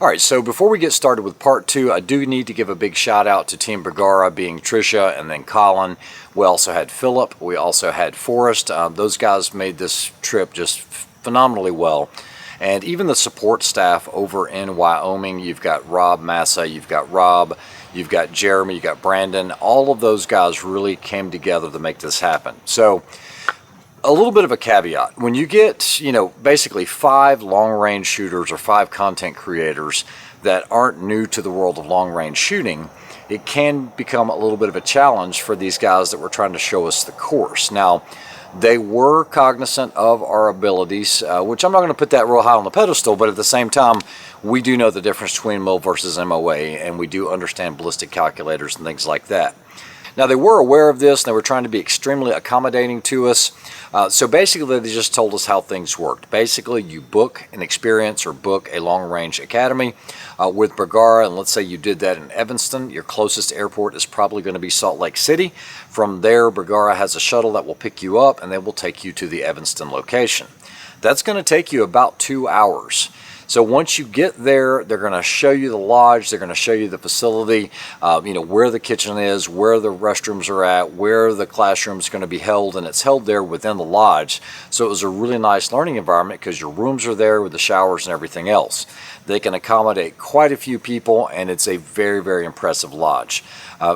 All right, so before we get started with part two, I do need to give a big shout out to Team Bergara, being Tricia and then Colin. We also had Philip. We also had Forrest. Those guys made this trip just phenomenally well. And even the support staff over in Wyoming, you've got Rob Massa, you've got Rob, you've got Jeremy, you've got Brandon. All of those guys really came together to make this happen. So a little bit of a caveat. When you get, basically 5 long-range shooters or 5 content creators that aren't new to the world of long-range shooting, it can become a little bit of a challenge for these guys that were trying to show us the course. Now, they were cognizant of our abilities, which I'm not going to put that real high on the pedestal, but at the same time, we do know the difference between MIL versus MOA, and we do understand ballistic calculators and things like that. Now, they were aware of this, and they were trying to be extremely accommodating to us. So basically, they just told us how things worked. Basically, you book an experience or book a long-range academy with Bergara, and let's say you did that in Evanston. Your closest airport is probably going to be Salt Lake City. From there, Bergara has a shuttle that will pick you up, and they will take you to the Evanston location. That's going to take you about 2 hours. So once you get there, they're going to show you the lodge, they're going to show you the facility, where the kitchen is, where the restrooms are at, where the classroom is going to be held, and it's held there within the lodge. So it was a really nice learning environment because your rooms are there with the showers and everything else. They can accommodate quite a few people, and it's a very, very impressive lodge.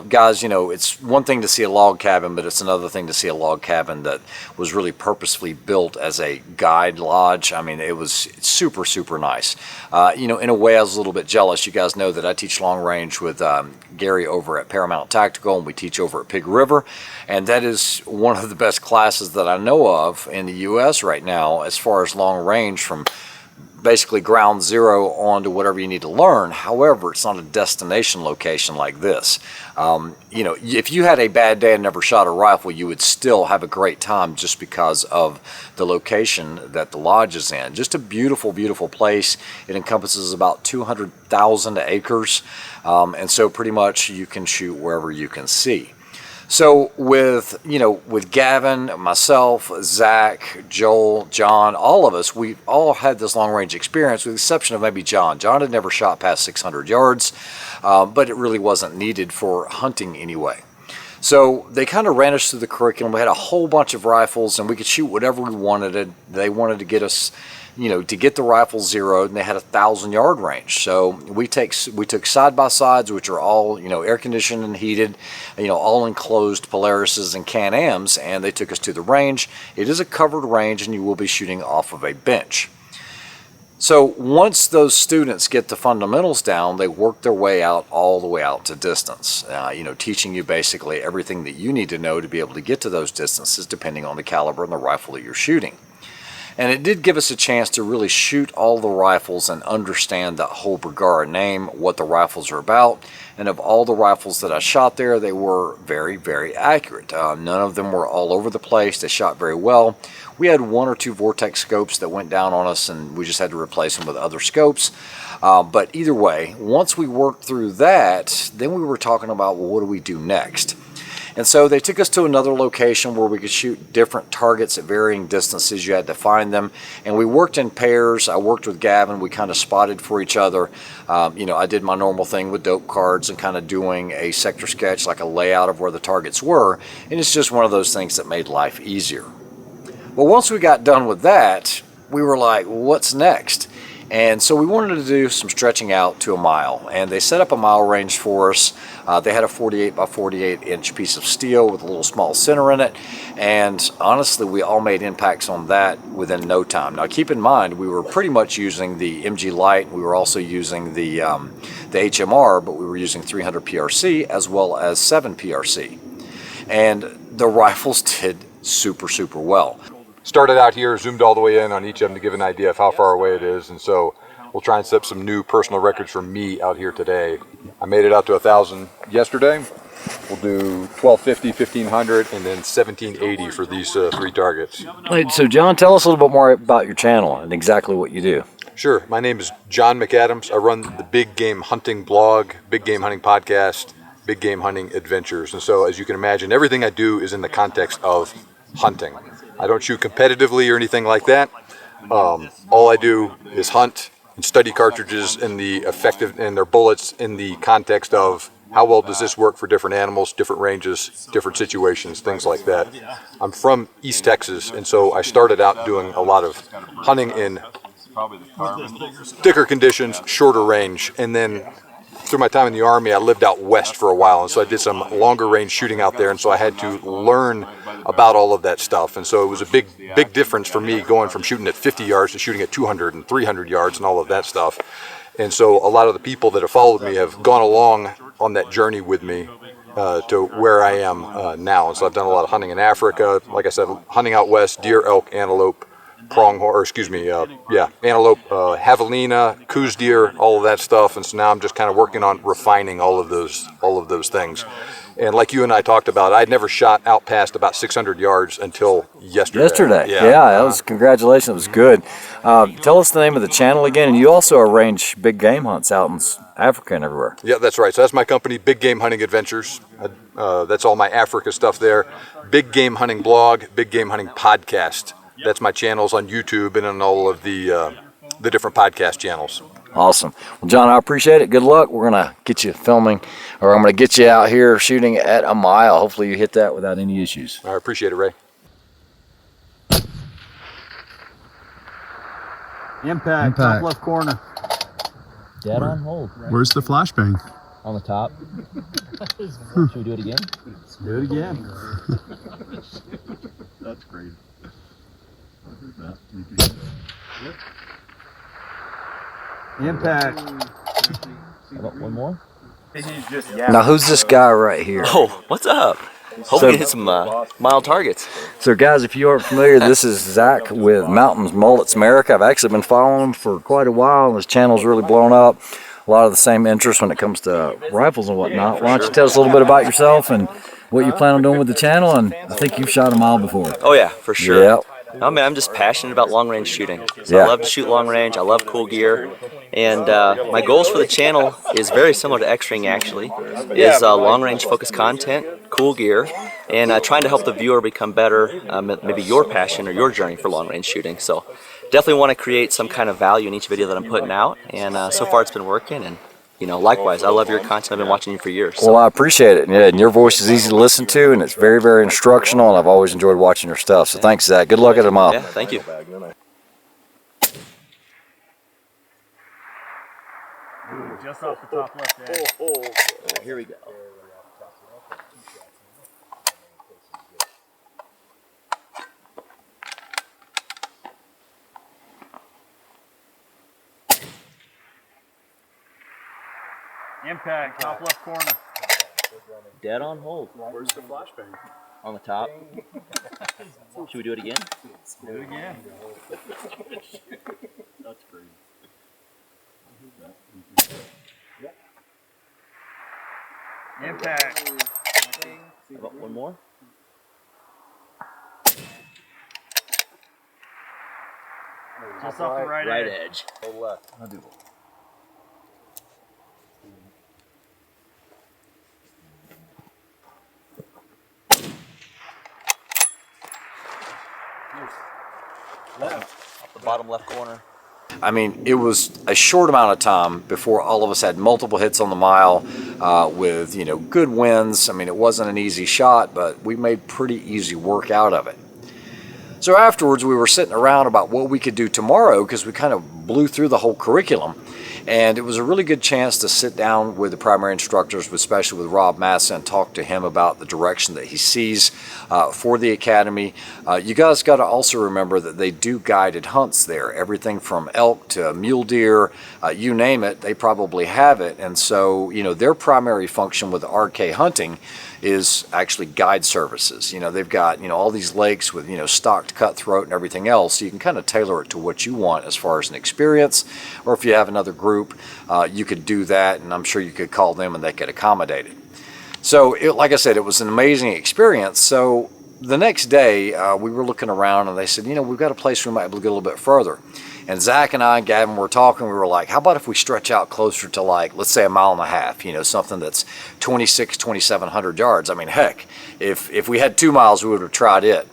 Guys, it's one thing to see a log cabin, but it's another thing to see a log cabin that was really purposefully built as a guide lodge. I mean, it was super, super nice. In a way, I was a little bit jealous. You guys know that I teach long range with Gary over at Paramount Tactical, and we teach over at Pig River, and that is one of the best classes that I know of in the U.S. right now as far as long range, from basically ground zero on to whatever you need to learn. However, it's not a destination location like this. If you had a bad day and never shot a rifle, you would still have a great time just because of the location that the lodge is in. Just a beautiful, beautiful place. It encompasses about 200,000 acres. And so pretty much you can shoot wherever you can see. So with Gavin, myself, Zach, Joel, John, all of us, we all had this long-range experience with the exception of maybe John. John had never shot past 600 yards, but it really wasn't needed for hunting anyway. So they kind of ran us through the curriculum. We had a whole bunch of rifles, and we could shoot whatever we wanted. They wanted to get us, to get the rifle zeroed, and they had a 1,000-yard range. So we took side-by-sides, which are all, air-conditioned and heated, all enclosed Polarises and Can-Ams, and they took us to the range. It is a covered range, and you will be shooting off of a bench. So once those students get the fundamentals down, they work their way out all the way out to distance, teaching you basically everything that you need to know to be able to get to those distances depending on the caliber and the rifle that you're shooting. And it did give us a chance to really shoot all the rifles and understand the whole Bergara name, what the rifles are about. And of all the rifles that I shot there, they were very, very accurate. None of them were all over the place. They shot very well. We had 1 or 2 Vortex scopes that went down on us, and we just had to replace them with other scopes. But either way, once we worked through that, then we were talking about, well, what do we do next? And so they took us to another location where we could shoot different targets at varying distances. You had to find them. And we worked in pairs. I worked with Gavin. We kind of spotted for each other. I did my normal thing with dope cards and kind of doing a sector sketch, like a layout of where the targets were. And it's just one of those things that made life easier. But once we got done with that, we were like, well, what's next? And so we wanted to do some stretching out to a mile, and they set up a mile range for us. They had a 48 by 48 inch piece of steel with a little small center in it, and honestly we all made impacts on that within no time. Now keep in mind, we were pretty much using the MG Light. We were also using the HMR, but we were using 300 PRC as well as 7 PRC, and the rifles did super, super well. Started out here, zoomed all the way in on each of them to give an idea of how far away it is, and so we'll try and set up some new personal records for me out here today. I made it out to 1,000 yesterday. We'll do 1,250, 1,500, and then 1,780 for these 3 targets. So John, tell us a little bit more about your channel and exactly what you do. Sure. My name is John McAdams. I run the Big Game Hunting blog, Big Game Hunting podcast, Big Game Hunting Adventures. And so as you can imagine, everything I do is in the context of hunting. I don't shoot competitively or anything like that. All I do is hunt, and study cartridges and the effective and their bullets in the context of how well does this work for different animals, different ranges, different situations, things like that. I'm from East Texas, and so I started out doing a lot of hunting in thicker conditions, shorter range, and then through my time in the Army, I lived out west for a while, and so I did some longer range shooting out there, and so I had to learn about all of that stuff. And so it was a big difference for me going from shooting at 50 yards to shooting at 200 and 300 yards and all of that stuff. And so a lot of the people that have followed me have gone along on that journey with me to where I am now. And so I've done a lot of hunting in Africa, like I said, hunting out west, deer, elk, antelope, antelope, javelina, coos deer, all of that stuff. And so now I'm just kind of working on refining all of those things. And like you and I talked about, I'd never shot out past about 600 yards until yesterday. Yeah, that was, congratulations, it was good. Tell us the name of the channel again, and you also arrange big game hunts out in Africa and everywhere. Yeah, that's right. So that's my company, Big Game Hunting Adventures. That's all my Africa stuff there. Big Game Hunting blog, Big Game Hunting podcast. That's my channels on YouTube and on all of the different podcast channels. Awesome. Well, John, I appreciate it. Good luck. We're going to get you filming, or I'm going to get you out here shooting at a mile. Hopefully you hit that without any issues. I appreciate it, Ray. Impact. Top left corner. Dead on hold. Where's the flashbang? On the top. Should we do it again? Do it again. That's great. Impact. How about one more? Now, who's this guy right here? Oh, what's up? Hope we hit some mild targets. So, guys, if you aren't familiar, this is Zach with Mountains Mullets America. I've actually been following him for quite a while, and his channel's really blown up. A lot of the same interests when it comes to rifles and whatnot. Why don't you tell us a little bit about yourself and what you plan on doing with the channel? And I think you've shot a mile before. Oh yeah, for sure. Yeah. Oh man, I'm just passionate about long range shooting. So Yeah. I love to shoot long range. I love cool gear, and my goals for the channel is very similar to X-Ring actually. Is long range focused content, cool gear, and trying to help the viewer become better. Maybe your passion or your journey for long range shooting. So definitely want to create some kind of value in each video that I'm putting out, and so far it's been working. And you know, likewise, I love your content. I've been watching you for years. So. Well, I appreciate it. Yeah, and your voice is easy to listen to, and it's very, very instructional, and I've always enjoyed watching your stuff. So thanks, Zach. Good luck at the mile. Yeah, thank you. Just off the top left edge. Here we go. Impact. Top left corner. Dead on hold. Where's the flashbang? On the top. Should we do it again? Do it again. That's great. Impact. How about one more? Just off the right edge. Edge. Left. Off the bottom left corner. I mean, it was a short amount of time before all of us had multiple hits on the mile with, you know, good wins. I mean, it wasn't an easy shot, but we made pretty easy work out of it. So afterwards, we were sitting around about what we could do tomorrow because we kind of blew through the whole curriculum. And it was a really good chance to sit down with the primary instructors, especially with Rob Massa, and talk to him about the direction that he sees for the academy. You guys got to also remember that they do guided hunts there. Everything from elk to mule deer, you name it, they probably have it. And so, you know, their primary function with RK hunting is actually guide services. You know, they've got, you know, all these lakes with, you know, stocked cutthroat and everything else. So you can kind of tailor it to what you want as far as an experience, or if you have another group, you could do that, and I'm sure you could call them and they could accommodate it. So, like I said, it was an amazing experience. So the next day, we were looking around and they said, you know, we've got a place we might be able to get a little bit further. And Zach and I and Gavin were talking, we were like, how about if we stretch out closer to, like, let's say 1.5 miles, you know, something that's 2,700 yards. I mean, heck, if we had 2 miles, we would have tried it.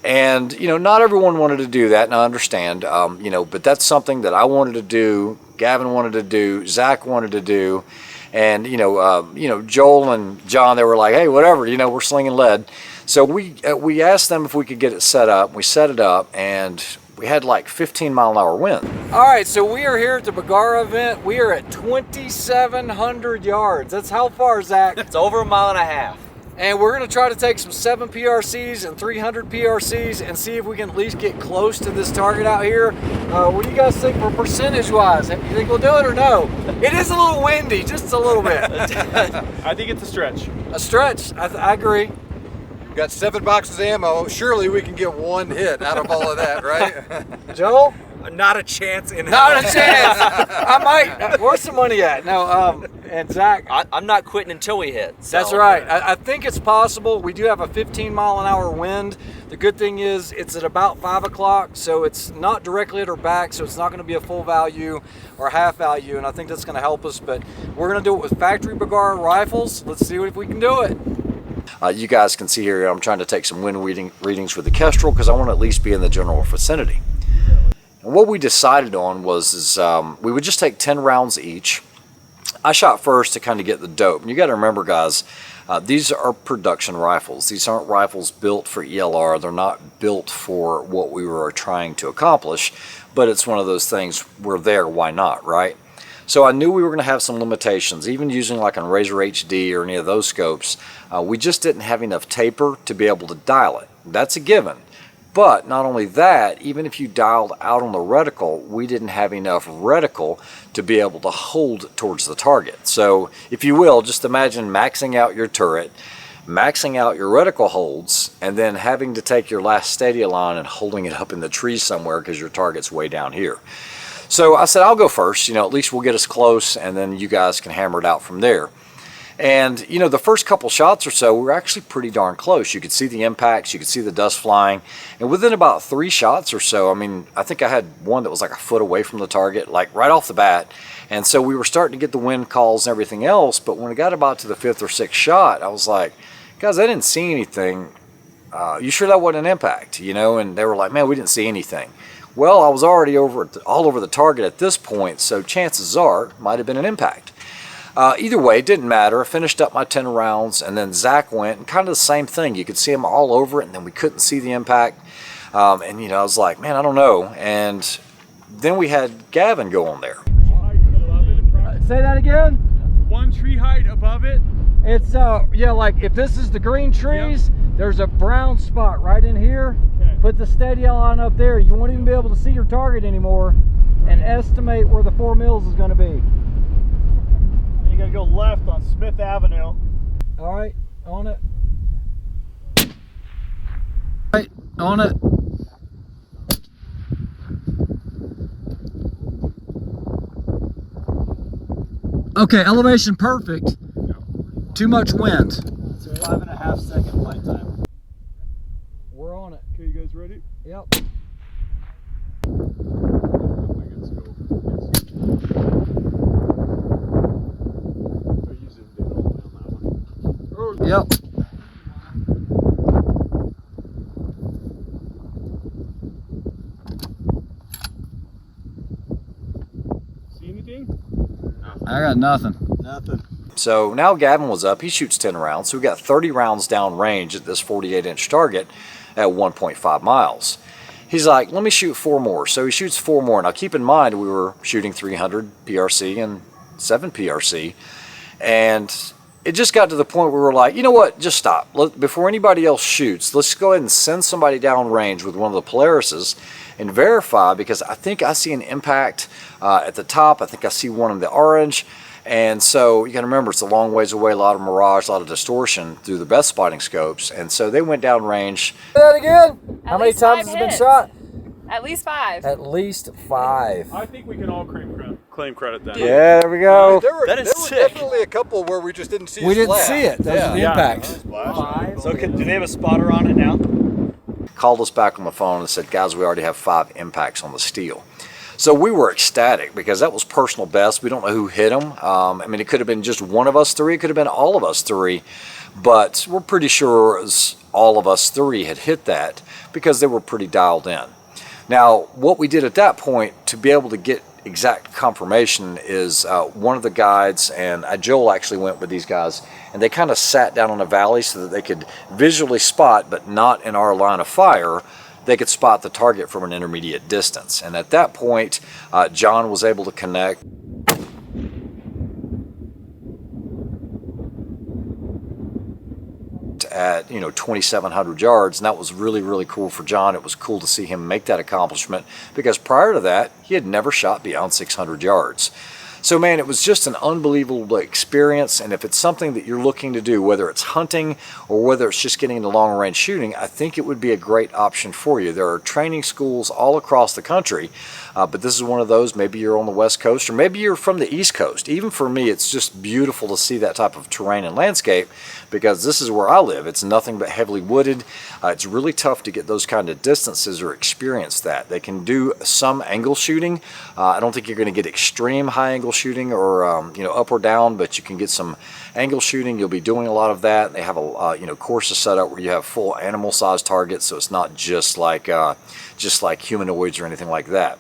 And, you know, not everyone wanted to do that, and I understand, you know, but that's something that I wanted to do Gavin wanted to do, Zach wanted to do, and Joel and John, they were like, hey, whatever, we're slinging lead. So we asked them if we could get it set up. We set it up, and we had like 15-mile-an-hour wind. All right, so we are here at the Bergara event. We are at 2,700 yards. That's how far, Zach? It's over 1.5 miles. And we're going to try to take some 7 PRCs and 300 PRCs and see if we can at least get close to this target out here. What do you guys think for percentage-wise? You think we'll do it or no? It is a little windy, just a little bit. I think it's a stretch. A stretch, I agree. We've got 7 boxes of ammo. Surely we can get 1 hit out of all of that, right? Joel? Not a chance in Not a chance. I might. Where's the money at? No, and Zach. I'm not quitting until we hit. So. That's right. I think it's possible. We do have a 15-mile-an-hour wind. The good thing is it's at about 5 o'clock, so it's not directly at our back, so it's not going to be a full value or half value, and I think that's going to help us. But we're going to do it with factory Bergara rifles. Let's see if we can do it. You guys can see here I'm trying to take some wind readings with the Kestrel because I want to at least be in the general vicinity. And what we decided on was we would just take 10 rounds each. I shot first to kind of get the dope. And you got to remember, guys, these are production rifles. These aren't rifles built for ELR. They're not built for what we were trying to accomplish. But it's one of those things, we're there, why not, right? So I knew we were going to have some limitations, even using like on Razor HD or any of those scopes. We just didn't have enough taper to be able to dial it. That's a given. But not only that, even if you dialed out on the reticle, we didn't have enough reticle to be able to hold towards the target. So if you will, just imagine maxing out your turret, maxing out your reticle holds, and then having to take your last steady line and holding it up in the tree somewhere because your target's way down here. So I said, I'll go first, at least we'll get us close and then you guys can hammer it out from there. And the first couple shots or so, we were actually pretty darn close. You could see the impacts, you could see the dust flying. And within about 3 shots or so, I think I had one that was like a foot away from the target, like right off the bat. And so we were starting to get the wind calls and everything else. But when it got about to the 5th or 6th shot, I was like, guys, I didn't see anything. You sure that wasn't an impact? And they were like, man, we didn't see anything. Well, I was already all over the target at this point, so chances are it might have been an impact. Either way, it didn't matter. I finished up my 10 rounds, and then Zach went, and kind of the same thing. You could see him all over it, and then we couldn't see the impact. I was like, man, I don't know. And then we had Gavin go on there. Say that again? 1 tree height above it. It's, yeah, like if this is the green trees, there's a brown spot right in here. Okay. Put the steady line up there. You won't even be able to see your target anymore and estimate where the 4 mils is going to be. You gotta go left on Smith Avenue. All right, on it. Right, on it. Okay, elevation perfect. Too much wind. It's a 5.5 second flight time. We're on it. Okay, you guys ready? Yep. Yep. See anything? I got nothing. Nothing. So now Gavin was up. He shoots 10 rounds. So we got 30 rounds down range at this 48-inch target at 1.5 miles. He's like, let me shoot 4 more. So he shoots 4 more. Now keep in mind, we were shooting 300 PRC and 7 PRC. And it just got to the point where we were like, you know what, just stop. Before anybody else shoots, let's go ahead and send somebody down range with one of the Polarises and verify, because I think I see an impact at the top. I think I see one in the orange. And so you got to remember, it's a long ways away, a lot of mirage, a lot of distortion through the best spotting scopes. And so they went down range. Say that again? How many times has it been shot? At least 5. At least 5. I think we can all claim credit then. Yeah, there we go. There were sick. definitely a couple where we just didn't see We a didn't splash. see it. Those are the impacts. So do they have a spotter on it now? Called us back on the phone and said, guys, we already have 5 impacts on the steel. So we were ecstatic because that was personal best. We don't know who hit them. It could have been just one of us 3. It could have been all of us 3. But we're pretty sure it was all of us 3 had hit that because they were pretty dialed in. Now, what we did at that point to be able to get exact confirmation is one of the guides, and Joel actually went with these guys, and they kind of sat down on a valley so that they could visually spot, but not in our line of fire, they could spot the target from an intermediate distance. And at that point, John was able to connect at 2,700 yards, and that was really, really cool for John. It was cool to see him make that accomplishment, because prior to that he had never shot beyond 600 yards. So man, it was just an unbelievable experience, and if it's something that you're looking to do, whether it's hunting or whether it's just getting into long range shooting, I think it would be a great option for you. There are training schools all across the country, but this is one of those. Maybe you're on the West Coast, or maybe you're from the East Coast. Even for me, it's just beautiful to see that type of terrain and landscape, because this is where I live. It's nothing but heavily wooded. It's really tough to get those kind of distances or experience that. They can do some angle shooting. I don't think you're going to get extreme high angle shooting or up or down, but you can get some angle shooting. You'll be doing a lot of that. They have a courses set up where you have full animal size targets, so it's not just like humanoids or anything like that.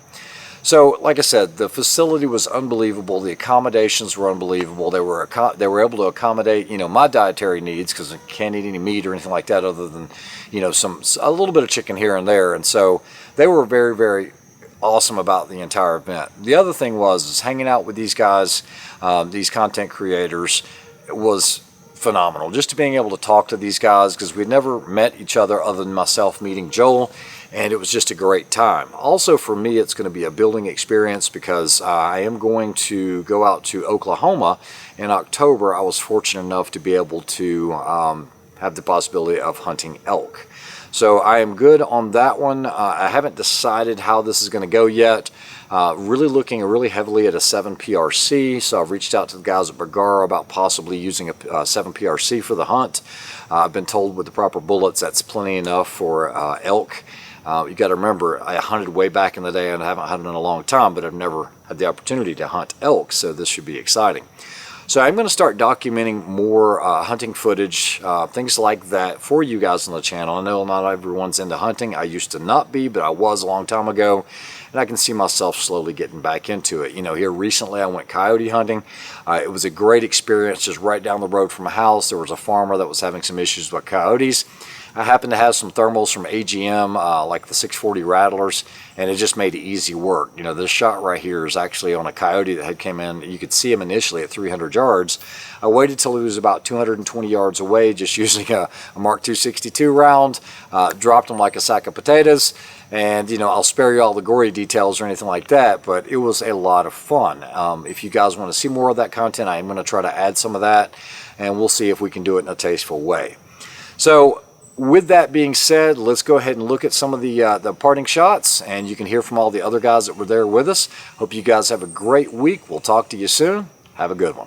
So like I said, the facility was unbelievable. The accommodations were unbelievable. They were able to accommodate my dietary needs, because I can't eat any meat or anything like that other than a little bit of chicken here and there. And so they were very, very awesome about the entire event. The other thing was hanging out with these guys, these content creators, was phenomenal. Just to being able to talk to these guys, because we'd never met each other other than myself meeting Joel, and it was just a great time. Also for me, it's going to be a building experience, because I am going to go out to Oklahoma in October. I was fortunate enough to be able to have the possibility of hunting elk. So I am good on that one. I haven't decided how this is going to go yet. Really looking really heavily at a 7 PRC, so I've reached out to the guys at Bergara about possibly using a 7 PRC for the hunt. I've been told with the proper bullets that's plenty enough for elk. You got to remember, I hunted way back in the day, and I haven't hunted in a long time, but I've never had the opportunity to hunt elk, so this should be exciting. So I'm going to start documenting more hunting footage, things like that for you guys on the channel. I know not everyone's into hunting. I used to not be, but I was a long time ago, and I can see myself slowly getting back into it. Here recently I went coyote hunting. It was a great experience. Just right down the road from my house, there was a farmer that was having some issues with coyotes. I happened to have some thermals from AGM, like the 640 rattlers, and it just made it easy work. This shot right here is actually on a coyote that had came in. You could see him initially at 300 yards. I waited till he was about 220 yards away, just using a Mark 262 round, dropped him like a sack of potatoes, and I'll spare you all the gory details or anything like that, but it was a lot of fun. If you guys want to see more of that content, I am going to try to add some of that, and we'll see if we can do it in a tasteful way. So with that being said, let's go ahead and look at some of the parting shots, and you can hear from all the other guys that were there with us. Hope you guys have a great week. We'll talk to you soon. Have a good one.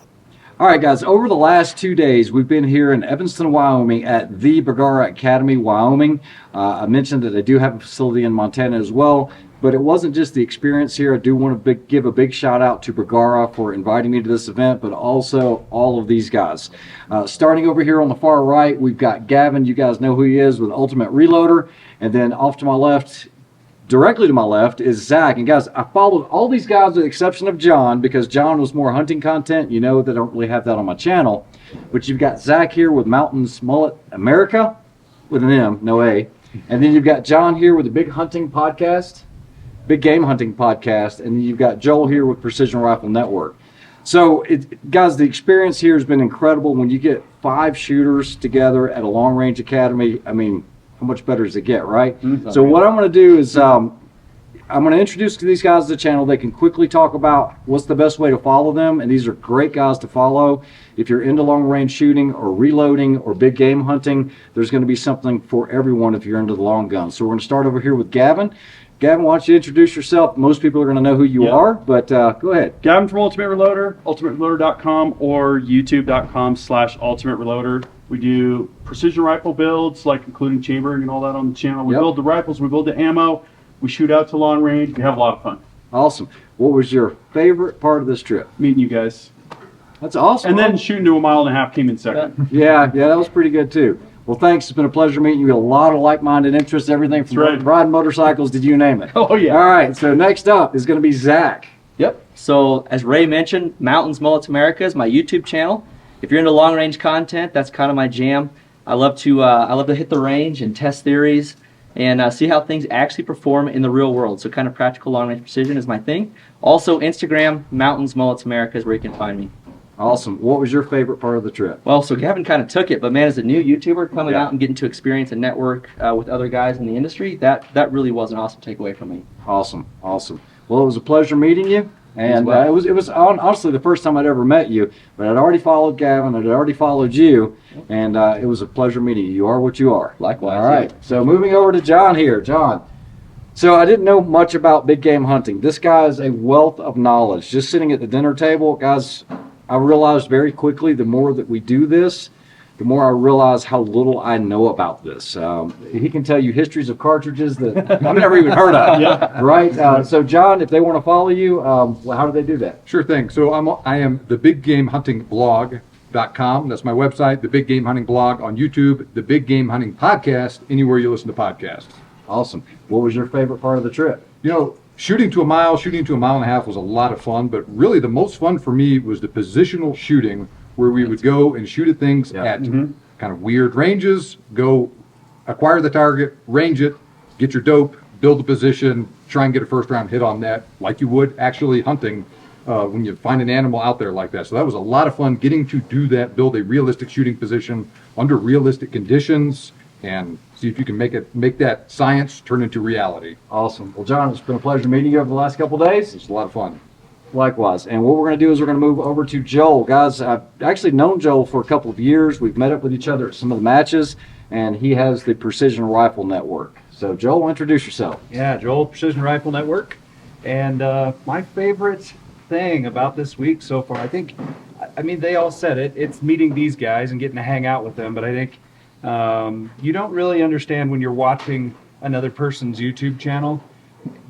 All right, guys, over the last 2 days, we've been here in Evanston, Wyoming at the Bergara Academy, Wyoming. I mentioned that I do have a facility in Montana as well, but it wasn't just the experience here. I do want to give a big shout out to Bergara for inviting me to this event, but also all of these guys. Starting over here on the far right, we've got Gavin. You guys know who he is, with Ultimate Reloader. And then off to my left, directly to my left, is Zach. And guys, I followed all these guys with the exception of John, because John was more hunting content. That I don't really have that on my channel. But you've got Zach here with Mountains Mullet America, with an M, no A. And then you've got John here with the Big Hunting Podcast, Big Game Hunting Podcast. And then you've got Joel here with Precision Rifle Network. So, guys, the experience here has been incredible. When you get 5 shooters together at a long range academy, I mean, how much better does it get, right? So what I'm going to do is I'm going to introduce these guys to the channel. They can quickly talk about what's the best way to follow them, and these are great guys to follow. If you're into long range shooting or reloading or big game hunting, there's going to be something for everyone if you're into the long gun. So we're going to start over here with Gavin. Gavin, why don't you introduce yourself? Most people are going to know who you are, but go ahead. Gavin from Ultimate Reloader, ultimatereloader.com or youtube.com/ultimatereloader. We do precision rifle builds, like including chambering and all that on the channel. We build the rifles, we build the ammo, we shoot out to long range, we have a lot of fun. Awesome. What was your favorite part of this trip? Meeting you guys. That's awesome. And then shooting to 1.5 miles came in second. Yeah, that was pretty good too. Well, thanks. It's been a pleasure meeting you. A lot of like-minded interests, everything from riding motorcycles to you name it. Oh, yeah. All right, so next up is going to be Zach. Yep. So as Ray mentioned, Mountains Mullets America is my YouTube channel. If you're into long range content, that's kind of my jam. I love to hit the range and test theories and see how things actually perform in the real world. So kind of practical long range precision is my thing. Also Instagram, Mountains Mullets America is where you can find me. Awesome. What was your favorite part of the trip? Well, so Gavin kind of took it, but man, as a new YouTuber coming out and getting to experience and network with other guys in the industry, that really was an awesome takeaway from me. Awesome. Awesome. Well, it was a pleasure meeting you. And well. it was honestly the first time I'd ever met you, but I'd already followed Gavin, I'd already followed you, and it was a pleasure meeting you. You are what you are. Likewise. All right. So moving over to John here. John, so I didn't know much about big game hunting. This guy is a wealth of knowledge. Just sitting at the dinner table, guys, I realized very quickly the more that we do this, the more I realize how little I know about this. He can tell you histories of cartridges that I've never even heard of. Right? So, John, if they want to follow you, how do they do that? Sure thing. So I am the Big Game Hunting Blog.com. That's my website. The Big Game Hunting Blog on YouTube. The Big Game Hunting Podcast. Anywhere you listen to podcasts. Awesome. What was your favorite part of the trip? You know, shooting to a mile and a half was a lot of fun, but really the most fun for me was the positional shooting, where we would go and shoot at things at kind of weird ranges, go acquire the target, range it, get your dope, build a position, try and get a first round hit on that, like you would actually hunting when you find an animal out there like that. So that was a lot of fun getting to do that, build a realistic shooting position under realistic conditions, and see if you can make that science turn into reality. Awesome. Well, John, it's been a pleasure meeting you over the last couple of days. It's a lot of fun. Likewise. And what we're going to do is we're going to move over to Joel. Guys, I've actually known Joel for a couple of years. We've met up with each other at some of the matches, and he has the Precision Rifle Network. So, Joel, introduce yourself. Yeah, Joel, Precision Rifle Network. And my favorite thing about this week so far, I mean, they all said it. It's meeting these guys and getting to hang out with them. But I think you don't really understand when you're watching another person's YouTube channel.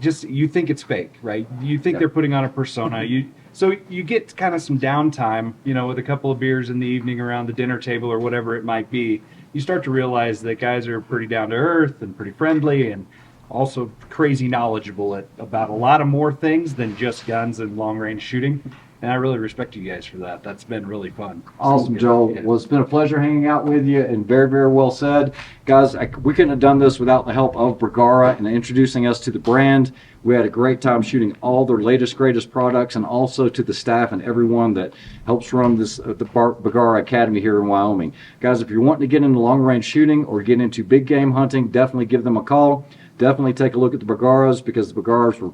Just you think it's fake, right? You think they're putting on a persona. So you get kind of some downtime, you know, with a couple of beers in the evening around the dinner table or whatever it might be. You start to realize that guys are pretty down to earth and pretty friendly and also crazy knowledgeable about a lot of more things than just guns and long range shooting. And I really respect you guys for that. That's been really fun. Awesome, Joel. Well, it's been a pleasure hanging out with you, and very, very well said. Guys, we couldn't have done this without the help of Bergara and introducing us to the brand. We had a great time shooting all their latest, greatest products, and also to the staff and everyone that helps run this the Bergara Academy here in Wyoming. Guys, if you're wanting to get into long-range shooting or get into big game hunting, definitely give them a call. Definitely take a look at the Bergaras, because the Bergaras were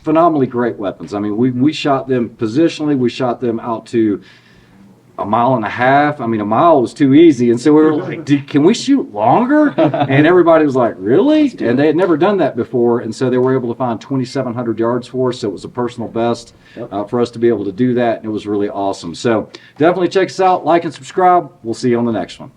phenomenally great weapons. I mean, we shot them positionally. We shot them out to 1.5 miles. I mean, 1 mile was too easy. And so we were like, can we shoot longer? And everybody was like, really? And they had never done that before. And so they were able to find 2,700 yards for us. So it was a personal best for us to be able to do that. And it was really awesome. So definitely check us out. Like and subscribe. We'll see you on the next one.